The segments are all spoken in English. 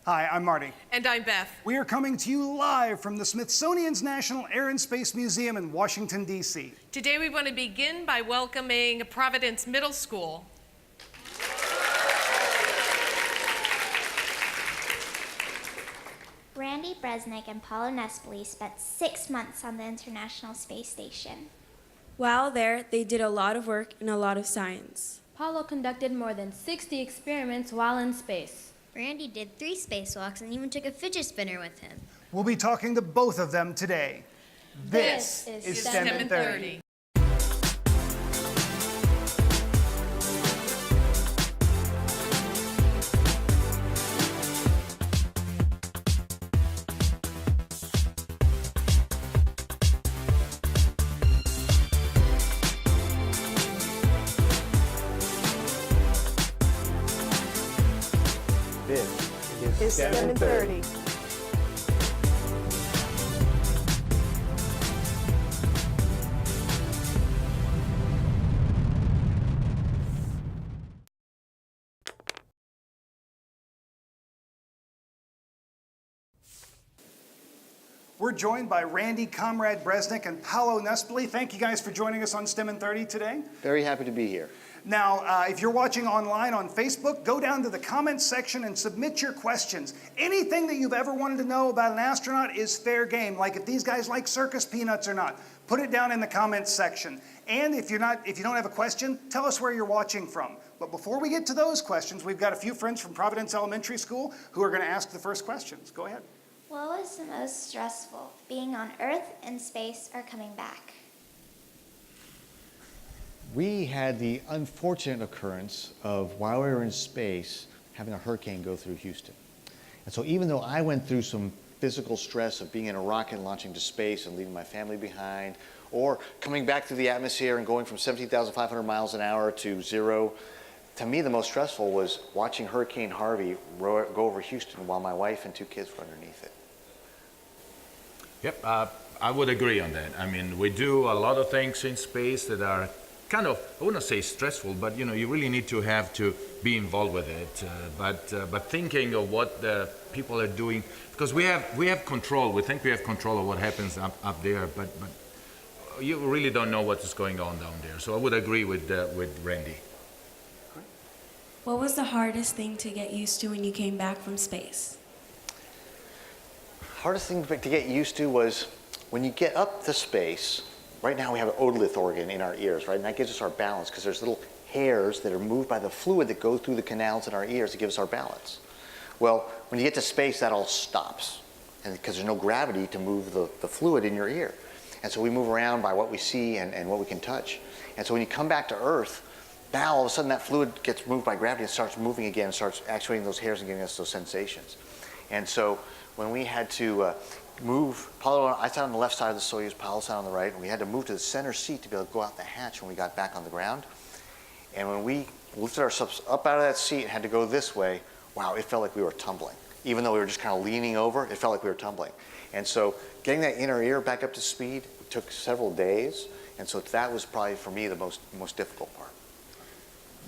Hi, I'm Marty. And I'm Beth. We are coming to you live from the Smithsonian's National Air and Space Museum in Washington, D.C. Today we want to begin by welcoming Providence Middle School. Randy Bresnik and Paolo Nespoli spent 6 months on the International Space Station. While there, they did a lot of work and a lot of science. Paolo conducted more than 60 experiments while in space. Randy did 3 spacewalks and even took a fidget spinner with him. We'll be talking to both of them today. This is STEM in 30. This is STEM in 30. We're joined by Randy, Komrade, Bresnik, and Paolo Nespoli. Thank you guys for joining us on STEM in 30 today. Very happy to be here. Now, if you're watching online on Facebook, go down to the comments section and submit your questions. Anything that you've ever wanted to know about an astronaut is fair game, like if these guys like circus peanuts or not. Put it down in the comments section. And if you don't have a question, tell us where you're watching from. But before we get to those questions, we've got a few friends from Providence Elementary School who are going to ask the first questions. Go ahead. What was the most stressful, being on Earth, in space, or coming back? We had the unfortunate occurrence of, while we were in space, having a hurricane go through Houston. And so even though I went through some physical stress of being in a rocket and launching to space and leaving my family behind, or coming back through the atmosphere and going from 17,500 miles an hour to 0, to me the most stressful was watching Hurricane Harvey go over Houston while my wife and 2 kids were underneath it. Yep, I would agree on that. I mean, we do a lot of things in space that are kind of, I wouldn't say stressful, but you know, you really need to have to be involved with it. But thinking of what the people are doing, because we have control. We think we have control of what happens up there, but you really don't know what is going on down there. So I would agree with Randy. What was the hardest thing to get used to when you came back from space? Hardest thing to get used to was when you get up to space. Right now we have an otolith organ in our ears, right? And that gives us our balance because there's little hairs that are moved by the fluid that goes through the canals in our ears to give us our balance. Well, when you get to space, that all stops, and because there's no gravity to move the fluid in your ear. And so we move around by what we see and what we can touch. And so when you come back to Earth, now all of a sudden that fluid gets moved by gravity and starts moving again and starts actuating those hairs and giving us those sensations. And so when we had to move, I sat on the left side of the Soyuz, Paolo sat on the right, and we had to move to the center seat to be able to go out the hatch when we got back on the ground. And when we lifted ourselves up out of that seat and had to go this way, wow, it felt like we were tumbling. Even though we were just kind of leaning over, it felt like we were tumbling. And so getting that inner ear back up to speed took several days, and so that was probably, for me, the most difficult part.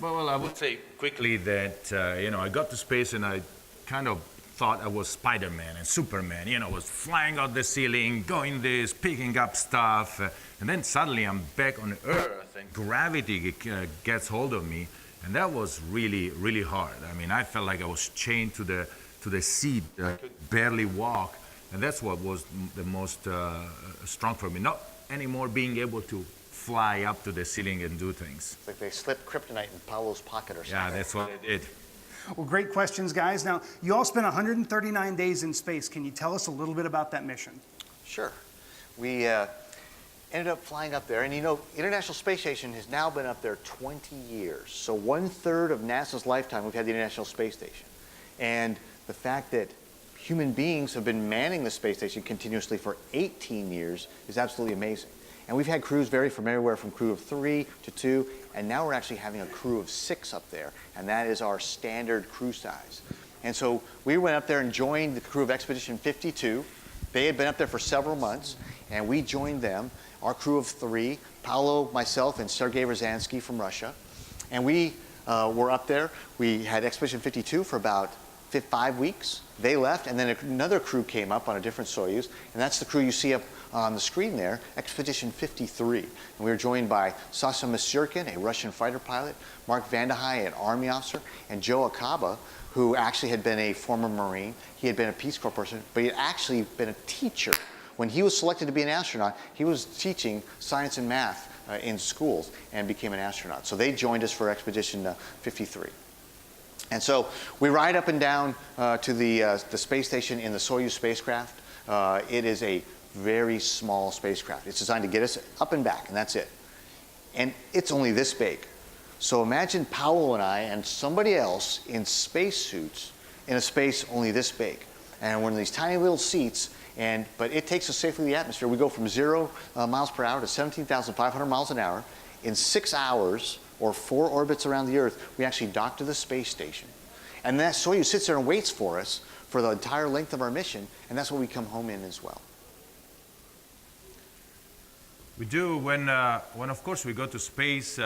Well, I would say quickly that, you know, I got to space and I kind of thought I was Spider-Man and Superman, you know, was flying out the ceiling, going this, picking up stuff, and then suddenly I'm back on Earth and gravity gets hold of me, and that was really, really hard. I mean, I felt like I was chained to the seat. I could barely walk, and that's what was the most strong for me. Not anymore being able to fly up to the ceiling and do things. It's like they slipped kryptonite in Paolo's pocket or something. Yeah, that's what I did. Well, great questions, guys. Now, you all spent 139 days in space. Can you tell us a little bit about that mission? Sure. We ended up flying up there, and you know, International Space Station has now been up there 20 years. So 1/3 of NASA's lifetime we've had the International Space Station. And the fact that human beings have been manning the space station continuously for 18 years is absolutely amazing. And we've had crews vary from everywhere from crew of 3 to 2, and now we're actually having a crew of 6 up there, and that is our standard crew size. And so we went up there and joined the crew of Expedition 52. They had been up there for several months, and we joined them, our crew of 3, Paolo, myself, and Sergei Ryazanskiy from Russia. And we were up there. We had Expedition 52 for about 5 weeks. They left, and then another crew came up on a different Soyuz, and that's the crew you see up on the screen there, Expedition 53. And we were joined by Sasha Masurkin, a Russian fighter pilot, Mark Vandehei, an Army officer, and Joe Akaba, who actually had been a former Marine. He had been a Peace Corps person, but he had actually been a teacher. When he was selected to be an astronaut, he was teaching science and math in schools and became an astronaut. So they joined us for Expedition 53. And so we ride up and down to the space station in the Soyuz spacecraft. It is a very small spacecraft. It's designed to get us up and back, and that's it. And it's only this big. So imagine Paolo and I and somebody else in spacesuits in a space only this big. And we're in these tiny little seats, but it takes us safely to the atmosphere. We go from 0 miles per hour to 17,500 miles an hour. In 6 hours, or 4 orbits around the Earth, we actually dock to the space station. And that Soyuz sits there and waits for us for the entire length of our mission, and that's what we come home in as well. We do when of course we go to space.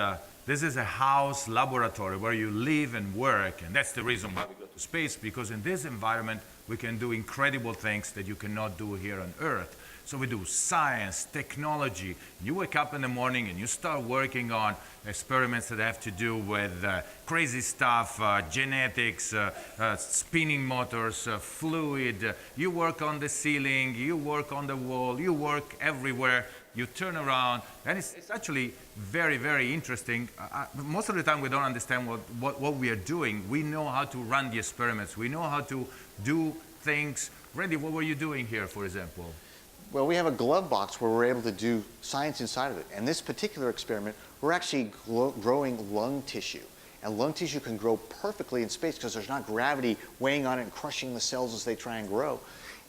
This is a house laboratory where you live and work, and that's the reason why we go to space, because in this environment we can do incredible things that you cannot do here on Earth. So we do science, technology. You wake up in the morning and you start working on experiments that have to do with crazy stuff, genetics, spinning motors, fluid. You work on the ceiling, you work on the wall, you work everywhere. You turn around, and it's actually very, very interesting. Most of the time we don't understand what we are doing. We know how to run the experiments. We know how to do things. Randy, what were you doing here, for example? Well, we have a glove box where we're able to do science inside of it. And this particular experiment, we're actually growing lung tissue. And lung tissue can grow perfectly in space because there's not gravity weighing on it and crushing the cells as they try and grow.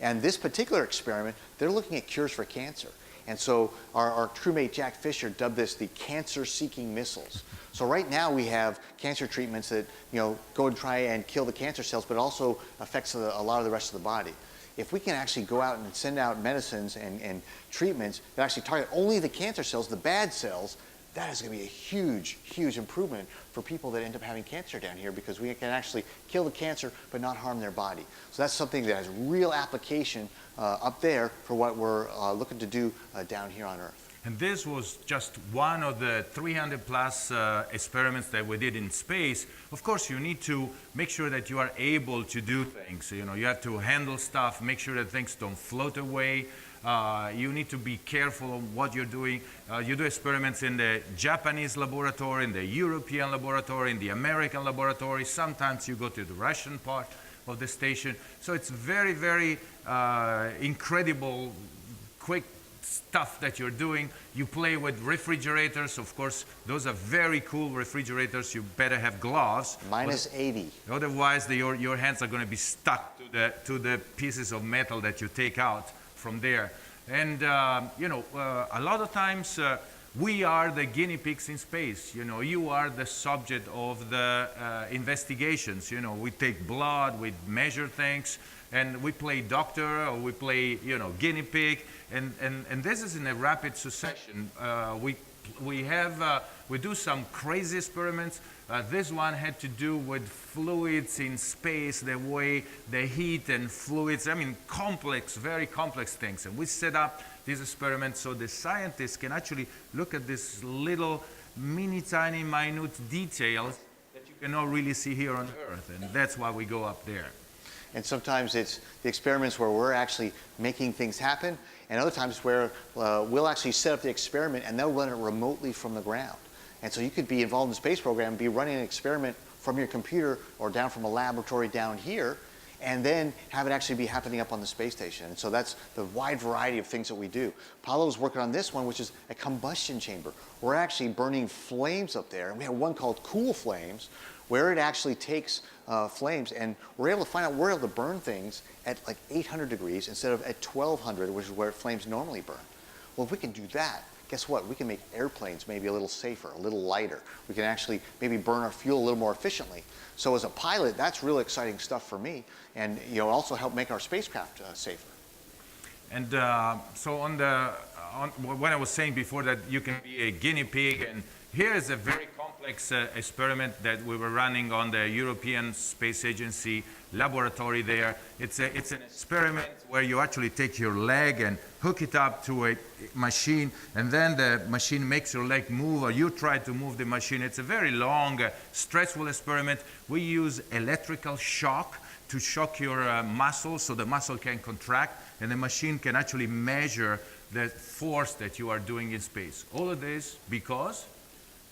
And this particular experiment, they're looking at cures for cancer. And so our crewmate Jack Fisher dubbed this the cancer-seeking missiles. So right now we have cancer treatments that go and try and kill the cancer cells, but also affects a lot of the rest of the body. If we can actually go out and send out medicines and treatments that actually target only the cancer cells, the bad cells, that is going to be a huge, huge improvement for people that end up having cancer down here, because we can actually kill the cancer but not harm their body. So that's something that has real application up there for what we're looking to do down here on Earth. And this was just one of the 300 plus experiments that we did in space. Of course, you need to make sure that you are able to do things. You have to handle stuff, make sure that things don't float away. You need to be careful of what you're doing. You do experiments in the Japanese laboratory, in the European laboratory, in the American laboratory. Sometimes you go to the Russian part of the station. So it's very, very incredible, quick stuff that you're doing. You play with refrigerators. Of course, those are very cool refrigerators. You better have gloves. Minus 80. Otherwise, your hands are going to be stuck to the pieces of metal that you take out from there. And a lot of times we are the guinea pigs in space. You are the subject of the investigations. We take blood, we measure things, and we play doctor, or we play guinea pig, and this is in a rapid succession. We do some crazy experiments. This one had to do with fluids in space, the way the heat and fluids, complex, very complex things. And we set up this experiment so the scientists can actually look at this little mini, tiny, minute details that you cannot really see here on Earth. And that's why we go up there. And sometimes it's the experiments where we're actually making things happen, and other times where we'll actually set up the experiment and they'll run it remotely from the ground. And so you could be involved in the space program, be running an experiment from your computer or down from a laboratory down here, and then have it actually be happening up on the space station. And so that's the wide variety of things that we do. Paolo's working on this one, which is a combustion chamber. We're actually burning flames up there, and we have one called Cool Flames, where it actually takes flames, and we're able to find out we're able to burn things at like 800 degrees instead of at 1200, which is where flames normally burn. Well, if we can do that, guess what? We can make airplanes maybe a little safer, a little lighter. We can actually maybe burn our fuel a little more efficiently. So as a pilot, that's really exciting stuff for me, and also help make our spacecraft safer. And so when I was saying before that you can be a guinea pig, and here is a very complex complex experiment that we were running on the European Space Agency laboratory there. It's an experiment where you actually take your leg and hook it up to a machine, and then the machine makes your leg move, or you try to move the machine. It's a very long, stressful experiment. We use electrical shock to shock your muscle so the muscle can contract, and the machine can actually measure the force that you are doing in space. All of this because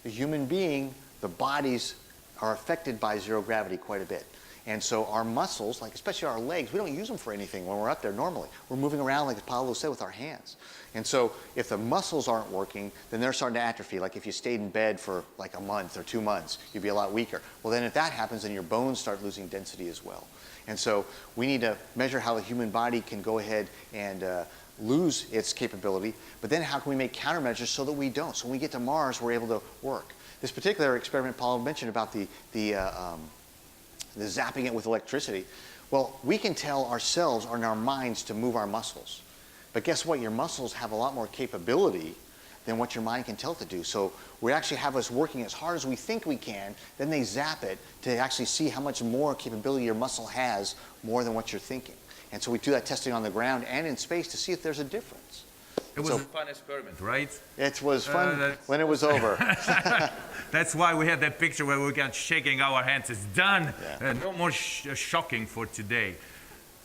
the human being, the bodies are affected by zero gravity quite a bit. And so our muscles, like especially our legs, we don't use them for anything when we're up there normally. We're moving around, like Paolo said, with our hands. And so if the muscles aren't working, then they're starting to atrophy. Like if you stayed in bed for like a month or 2 months, you'd be a lot weaker. Well, then if that happens, then your bones start losing density as well. And so we need to measure how the human body can go ahead and lose its capability, but then how can we make countermeasures so that we don't? So when we get to Mars, we're able to work. This particular experiment Paul mentioned about the zapping it with electricity, well, we can tell ourselves or in our minds to move our muscles. But guess what? Your muscles have a lot more capability than what your mind can tell it to do. So we actually have us working as hard as we think we can, then they zap it to actually see how much more capability your muscle has more than what you're thinking. And so we do that testing on the ground and in space to see if there's a difference. it was a fun experiment, right? It was fun when it was over. That's why we had that picture where we got shaking our hands. It's done. Yeah. No more shocking for today.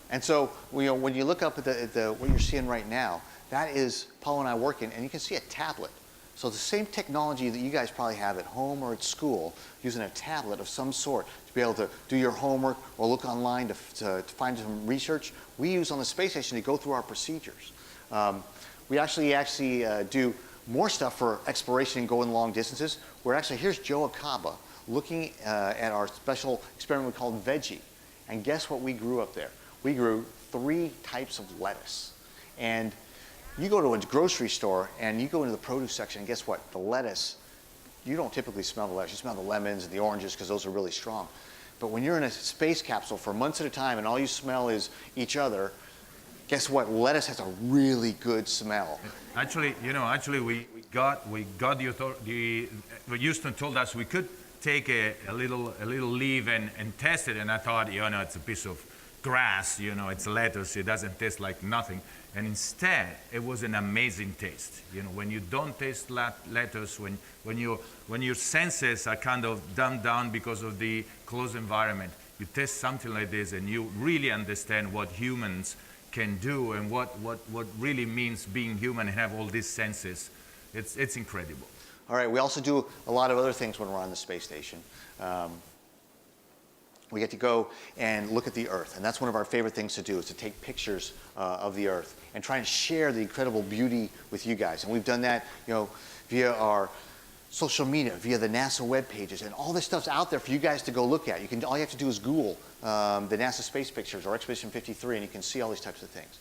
And so when you look up at what you're seeing right now, that is Paul and I working, and you can see a tablet. So the same technology that you guys probably have at home or at school, using a tablet of some sort to be able to do your homework or look online to find some research, we use on the space station to go through our procedures. We actually do more stuff for exploration and going long distances. Here's Joe Acaba looking at our special experiment we called Veggie. And guess what we grew up there? We grew 3 types of lettuce. And you go to a grocery store and you go into the produce section, and guess what? The lettuce, you don't typically smell the lettuce. You smell the lemons and the oranges because those are really strong. But when you're in a space capsule for months at a time and all you smell is each other, guess what? Lettuce has a really good smell. Actually, we got Houston told us we could take a little leaf and test it, and I thought, it's a piece of grass, it's lettuce, it doesn't taste like nothing. And instead, it was an amazing taste. When you don't taste lettuce, when your senses are kind of dumbed down because of the closed environment, you taste something like this and you really understand what humans can do and what really means being human and have all these senses. It's incredible. All right, we also do a lot of other things when we're on the space station. We get to go and look at the Earth, and that's one of our favorite things to do, is to take pictures of the Earth and try and share the incredible beauty with you guys. And we've done that, via our social media, via the NASA web pages, and all this stuff's out there for you guys to go look at. All you have to do is Google the NASA space pictures or Expedition 53, and you can see all these types of things.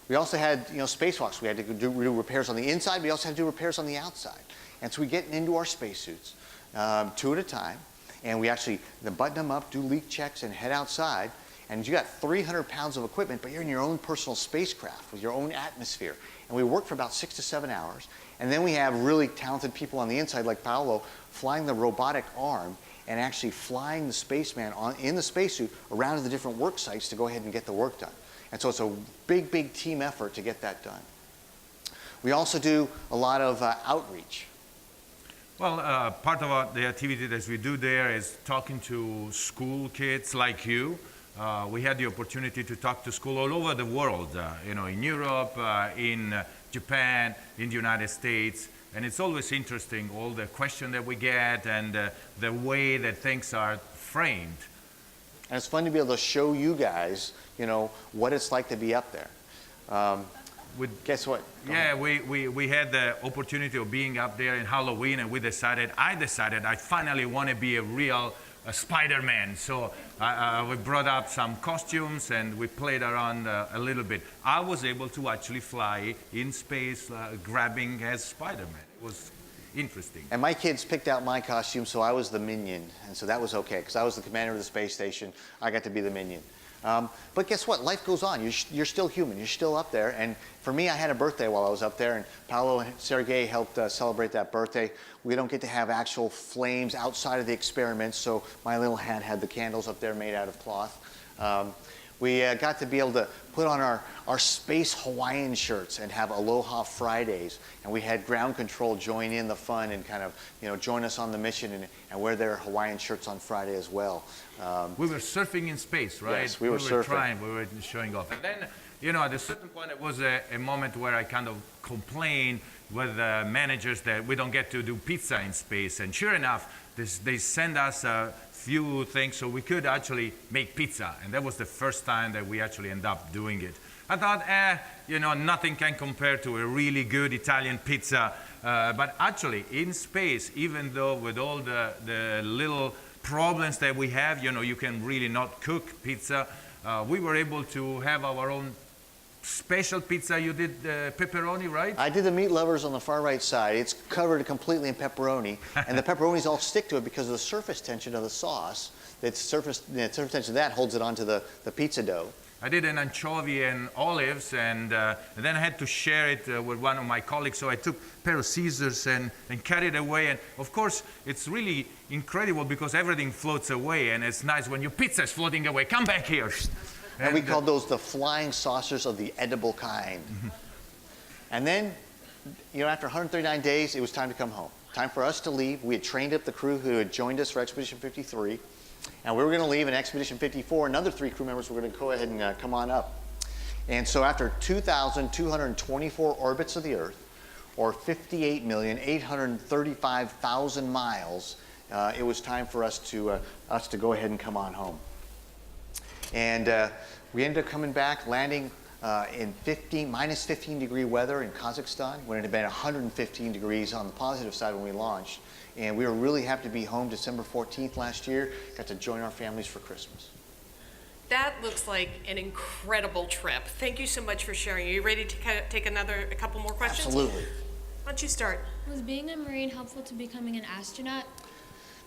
We also had, spacewalks. We had to do repairs on the inside. We also had to do repairs on the outside. And so we get into our spacesuits, 2 at a time. And we actually button them up, do leak checks, and head outside. And you got 300 pounds of equipment, but you're in your own personal spacecraft with your own atmosphere. And we work for about 6 to 7 hours. And then we have really talented people on the inside, like Paolo, flying the robotic arm and actually flying the spaceman in the spacesuit around to the different work sites to go ahead and get the work done. And so it's a big, big team effort to get that done. We also do a lot of outreach. Well, part of the activity that we do there is talking to school kids like you. We had the opportunity to talk to school all over the world, in Europe, in Japan, in the United States. And it's always interesting, all the questions that we get and the way that things are framed. And it's fun to be able to show you guys, what it's like to be up there. Guess what? Yeah, we had the opportunity of being up there in Halloween, and I decided I finally want to be a real Spider-Man. So we brought up some costumes and we played around a little bit. I was able to actually fly in space, grabbing as Spider-Man. It was interesting. And my kids picked out my costume, so I was the Minion. And so that was okay, because I was the commander of the space station. I got to be the Minion. But guess what? Life goes on. You're still human. You're still up there. And for me, I had a birthday while I was up there, and Paolo and Sergei helped celebrate that birthday. We don't get to have actual flames outside of the experiments, so my little hand had the candles up there made out of cloth. We got to be able to put on our Space Hawaiian shirts and have Aloha Fridays. And we had ground control join in the fun and kind of, join us on the mission and wear their Hawaiian shirts on Friday as well. We were surfing in space, right? Yes, we were surfing. We were showing off. And then, at a certain point, it was a moment where I kind of complained with the managers that we don't get to do pizza in space. And sure enough, they send us a few things so we could actually make pizza. And that was the first time that we actually ended up doing it. I thought, nothing can compare to a really good Italian pizza. But actually, in space, even though with all the little problems that we have, you can really not cook pizza, we were able to have our own special pizza. You did pepperoni, right? I did the meat lovers on the far right side. It's covered completely in pepperoni, and the pepperonis all stick to it because of the surface tension of the sauce. The surface tension of that holds it onto the pizza dough. I did an anchovy and olives, and then I had to share it with one of my colleagues, so I took a pair of scissors and cut it away. And of course, it's really incredible because everything floats away, and it's nice when your pizza is floating away. Come back here. And we called those the flying saucers of the edible kind. And then, after 139 days, it was time to come home. Time for us to leave. We had trained up the crew who had joined us for Expedition 53. And we were going to leave in Expedition 54. Another 3 crew members were going to go ahead and come on up. And so after 2,224 orbits of the Earth, or 58,835,000 miles, it was time for us to go ahead and come on home. And we ended up coming back, landing in minus 15 degree weather in Kazakhstan, when it had been 115 degrees on the positive side when we launched. And we were really happy to be home December 14th last year, got to join our families for Christmas. That looks like an incredible trip. Thank you so much for sharing. Are you ready to take a couple more questions? Absolutely. Why don't you start? Was being a Marine helpful to becoming an astronaut?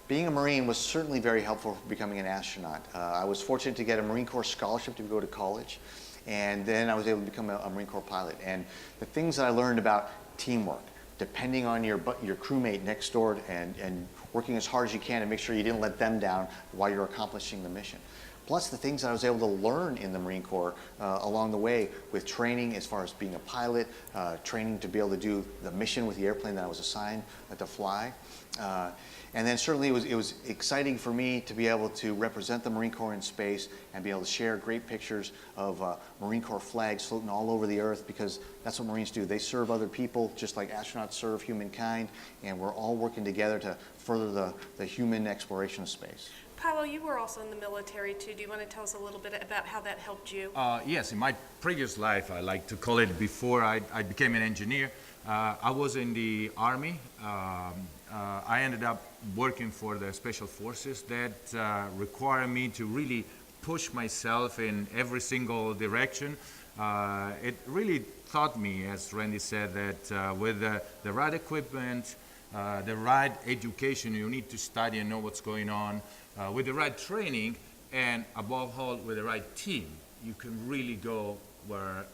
Being a Marine was certainly very helpful for becoming an astronaut. I was fortunate to get a Marine Corps scholarship to go to college, and then I was able to become a Marine Corps pilot. And the things that I learned about teamwork, depending on your crewmate next door and working as hard as you can to make sure you didn't let them down while you're accomplishing the mission. Plus the things that I was able to learn in the Marine Corps along the way with training as far as being a pilot, training to be able to do the mission with the airplane that I was assigned to fly. And then certainly it was exciting for me to be able to represent the Marine Corps in space and be able to share great pictures of Marine Corps flags floating all over the Earth, because that's what Marines do. They serve other people just like astronauts serve humankind, and we're all working together to further the human exploration of space. Paolo, you were also in the military too. Do you want to tell us a little bit about how that helped you? Yes, in my previous life, I like to call it before I became an engineer, I was in the Army. I ended up working for the Special Forces that require me to really push myself in every single direction. It really taught me, as Randy said, that with the right equipment, the right education, you need to study and know what's going on. With the right training, and above all, with the right team, you can really go where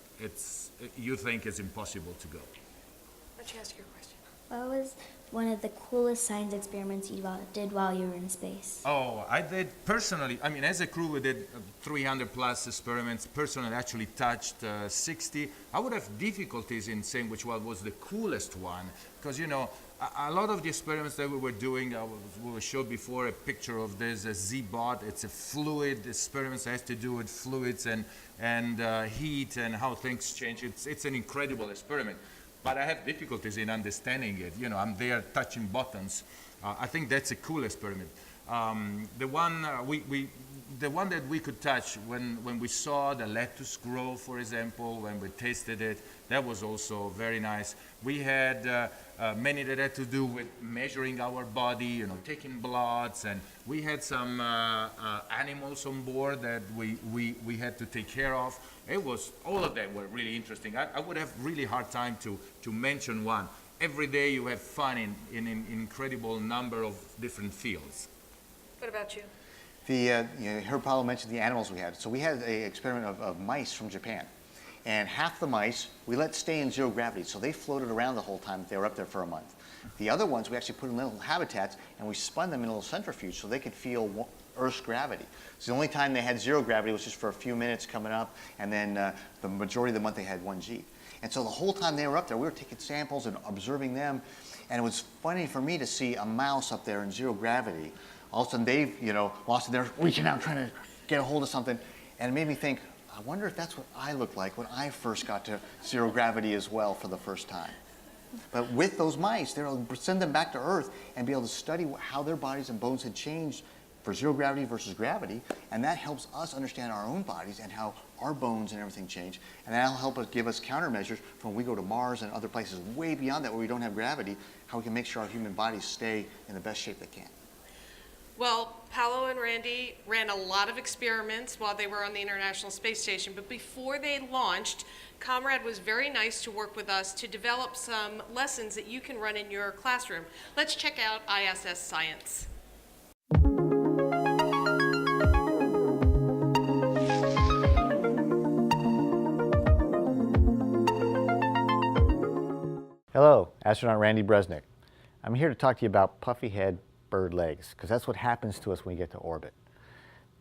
you think it's impossible to go. Why don't you ask your question? What was one of the coolest science experiments you did while you were in space? Oh, I did personally, as a crew, we did 300 plus experiments. Personally, actually touched 60. I would have difficulties in saying which one was the coolest one, because, a lot of the experiments that we were doing, we showed before a picture of this, a Z-bot. It's a fluid experiment that has to do with fluids and heat and how things change. It's an incredible experiment. But I have difficulties in understanding it. I'm there touching buttons. I think that's a cool experiment. The one that we could touch when we saw the lettuce grow, for example, when we tasted it, that was also very nice. We had many that had to do with measuring our body, taking bloods, and we had some animals on board that we had to take care of. All of them were really interesting. I would have really hard time to mention one. Every day you have fun in an incredible number of different fields. What about you? You heard Paolo mention the animals we had. So we had an experiment of mice from Japan. And half the mice we let stay in zero gravity. So they floated around the whole time they were up there for a month. The other ones we actually put in little habitats and we spun them in a little centrifuge so they could feel Earth's gravity. So the only time they had zero gravity was just for a few minutes coming up, and then the majority of the month they had 1G. And so the whole time they were up there, we were taking samples and observing them. And it was funny for me to see a mouse up there in zero gravity. All of a sudden they've, lost it. They're reaching out, trying to get a hold of something. And it made me think, I wonder if that's what I looked like when I first got to zero gravity as well for the first time. But with those mice, they'll send them back to Earth and be able to study how their bodies and bones had changed for zero gravity versus gravity. And that helps us understand our own bodies and how our bones and everything change. And that'll help us give us countermeasures for when we go to Mars and other places way beyond that where we don't have gravity, how we can make sure our human bodies stay in the best shape they can. Well, Paolo and Randy ran a lot of experiments while they were on the International Space Station, but before they launched, Komrade was very nice to work with us to develop some lessons that you can run in your classroom. Let's check out ISS Science. Hello, astronaut Randy Bresnik. I'm here to talk to you about puffy head bird legs, because that's what happens to us when we get to orbit.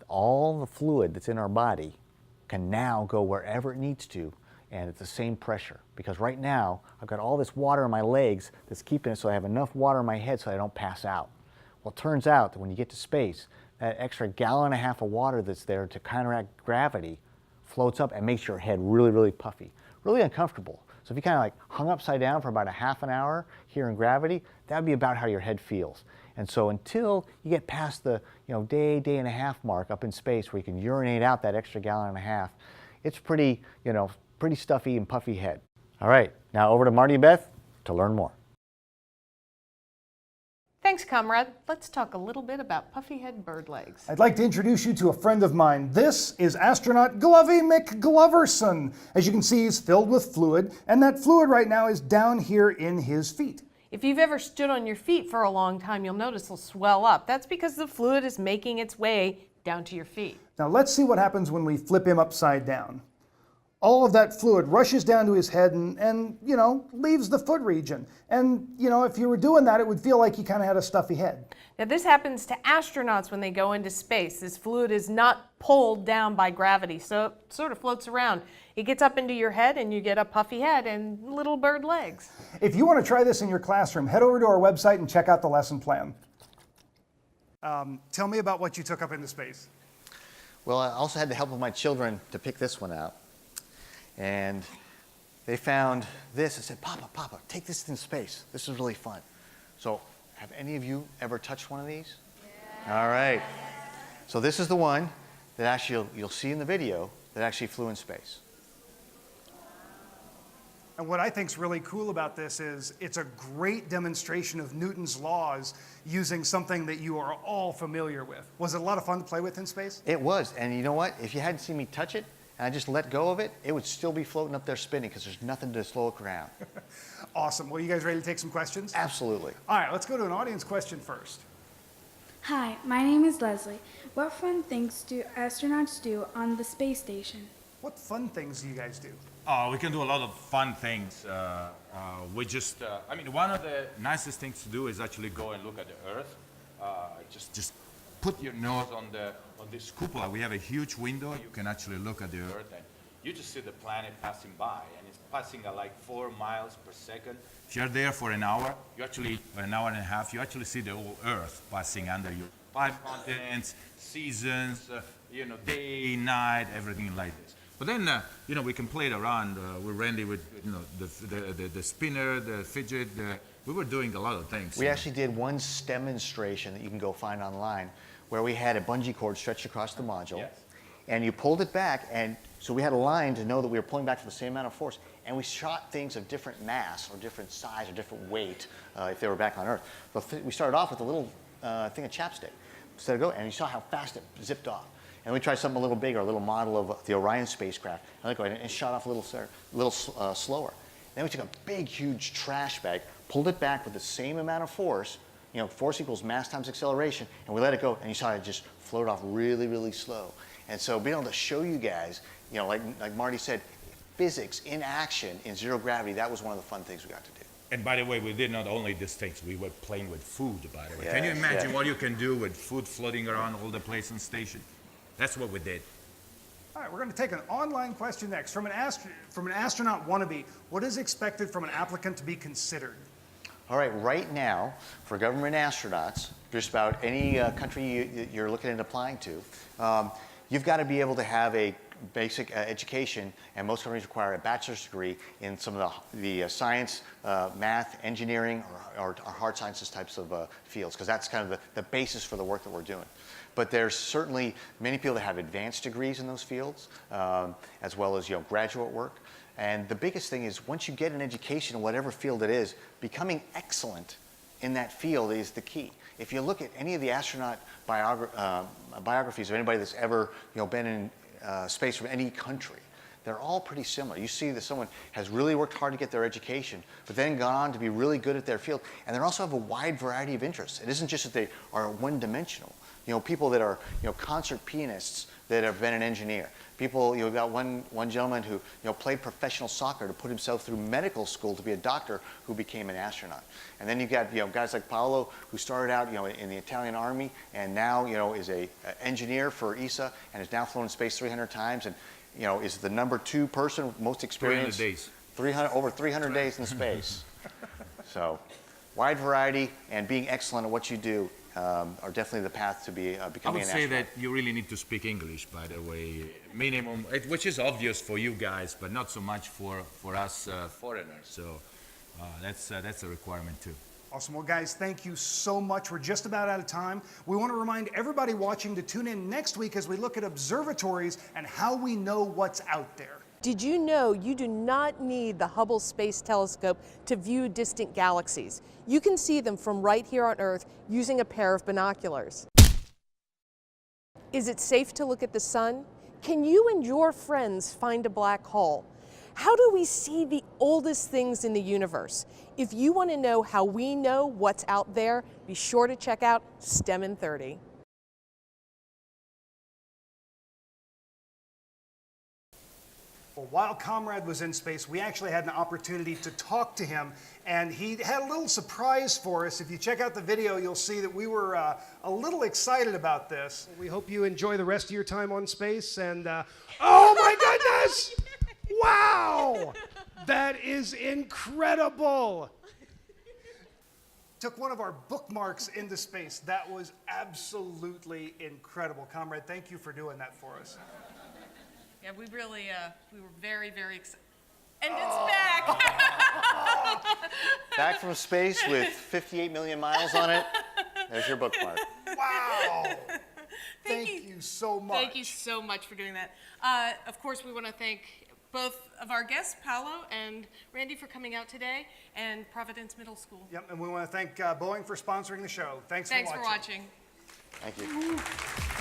All the fluid that's in our body can now go wherever it needs to, and at the same pressure. Because right now, I've got all this water in my legs that's keeping it so I have enough water in my head so I don't pass out. Well, it turns out that when you get to space, that extra 1.5 gallons of water that's there to counteract gravity floats up and makes your head really, really puffy, really uncomfortable. So if you kind of like hung upside down for about a half an hour here in gravity, that would be about how your head feels. And so until you get past the day and a half mark up in space where you can urinate out that extra 1.5 gallons, it's pretty, pretty stuffy and puffy head. All right, now over to Marty and Beth to learn more. Thanks, Komrade. Let's talk a little bit about puffy head bird legs. I'd like to introduce you to a friend of mine. This is astronaut Glovey McGloverson. As you can see, he's filled with fluid, and that fluid right now is down here in his feet. If you've ever stood on your feet for a long time, you'll notice they'll swell up. That's because the fluid is making its way down to your feet. Now let's see what happens when we flip him upside down. All of that fluid rushes down to his head and leaves the foot region. And, if you were doing that, it would feel like you kind of had a stuffy head. Now this happens to astronauts when they go into space. This fluid is not pulled down by gravity, so it sort of floats around. It gets up into your head and you get a puffy head and little bird legs. If you want to try this in your classroom, head over to our website and check out the lesson plan. Tell me about what you took up into space. Well, I also had the help of my children to pick this one out. And they found this and said, Papa, take this in space. This is really fun. So have any of you ever touched one of these? Yeah. All right. So this is the one that actually you'll see in the video that actually flew in space. And what I think is really cool about this is it's a great demonstration of Newton's laws using something that you are all familiar with. Was it a lot of fun to play with in space? It was. And you know what? If you hadn't seen me touch it, and I just let go of it, it would still be floating up there spinning because there's nothing to slow it down. Awesome. Well, you guys ready to take some questions? Absolutely. All right, let's go to an audience question first. Hi, my name is Leslie. What fun things do astronauts do on the space station? What fun things do you guys do? Oh, we can do a lot of fun things. One of the nicest things to do is actually go and look at the Earth. Just put your nose on this cupola. We have a huge window. You can actually look at the Earth, and you just see the planet passing by, and it's passing at like 4 miles per second. If you're there for an hour, or an hour and a half, you actually see the whole Earth passing under you. 5 continents, seasons, day, night, everything like this. But then, we can play it around with Randy with, the spinner, the fidget. We were doing a lot of things. We actually did one demonstration that you can go find online where we had a bungee cord stretched across the module. Yes. And you pulled it back, and so we had a line to know that we were pulling back for the same amount of force. And we shot things of different mass or different size or different weight if they were back on Earth. But we started off with a little thing of chapstick. So and you saw how fast it zipped off. And we tried something a little bigger, a little model of the Orion spacecraft. And go ahead and shot off a little slower. Then we took a big, huge trash bag, pulled it back with the same amount of force, force equals mass times acceleration, and we let it go, and you saw it just float off really, really slow. And so being able to show you guys, like Marty said, physics in action in zero gravity, that was one of the fun things we got to do. And by the way, we did not only these things, we were playing with food, by the way. Yes, Can you imagine what you can do with food floating around all the place on station? That's what we did. All right, we're going to take an online question next. From an astronaut wannabe, what is expected from an applicant to be considered? All right, right now, for government astronauts, just about any country you're looking at applying to, you've got to be able to have a basic education, and most companies require a bachelor's degree in some of the science, math, engineering, or hard sciences types of fields, because that's kind of the basis for the work that we're doing. But there's certainly many people that have advanced degrees in those fields, as well as graduate work. And the biggest thing is once you get an education in whatever field it is, becoming excellent in that field is the key. If you look at any of the astronaut biographies of anybody that's ever been in space from any country, they're all pretty similar. You see that someone has really worked hard to get their education, but then gone on to be really good at their field, and they also have a wide variety of interests. It isn't just that they are one-dimensional. People that are concert pianists that have been an engineer. People, you've got one gentleman who played professional soccer to put himself through medical school to be a doctor who became an astronaut. And then you've got guys like Paolo who started out in the Italian army and now is a engineer for ESA and has now flown in space 300 times and is the #2 person most experienced. 300 days. Over 300 days in space. So, wide variety and being excellent at what you do are definitely the path to be becoming an astronaut. I would say that you really need to speak English, by the way, minimum, which is obvious for you guys, but not so much for us foreigners. So that's a requirement too. Awesome. Well, guys, thank you so much. We're just about out of time. We want to remind everybody watching to tune in next week as we look at observatories and how we know what's out there. Did you know you do not need the Hubble Space Telescope to view distant galaxies? You can see them from right here on Earth using a pair of binoculars. Is it safe to look at the sun? Can you and your friends find a black hole? How do we see the oldest things in the universe? If you want to know how we know what's out there, be sure to check out STEM in 30. Well, while Komrade was in space, we actually had an opportunity to talk to him, and he had a little surprise for us. If you check out the video, you'll see that we were a little excited about this. We hope you enjoy the rest of your time on space, and oh my goodness! Wow! That is incredible! Took one of our bookmarks into space. That was absolutely incredible. Komrade, thank you for doing that for us. Yeah, we really, we were very, very excited. And it's back! Back from space with 58 million miles on it. There's your bookmark. Wow! Thank you so much. Thank you so much for doing that. Of course, we want to thank both of our guests, Paolo and Randy, for coming out today, and Providence Middle School. Yep, and we want to thank Boeing for sponsoring the show. Thanks for watching. Thanks for watching. Thank you.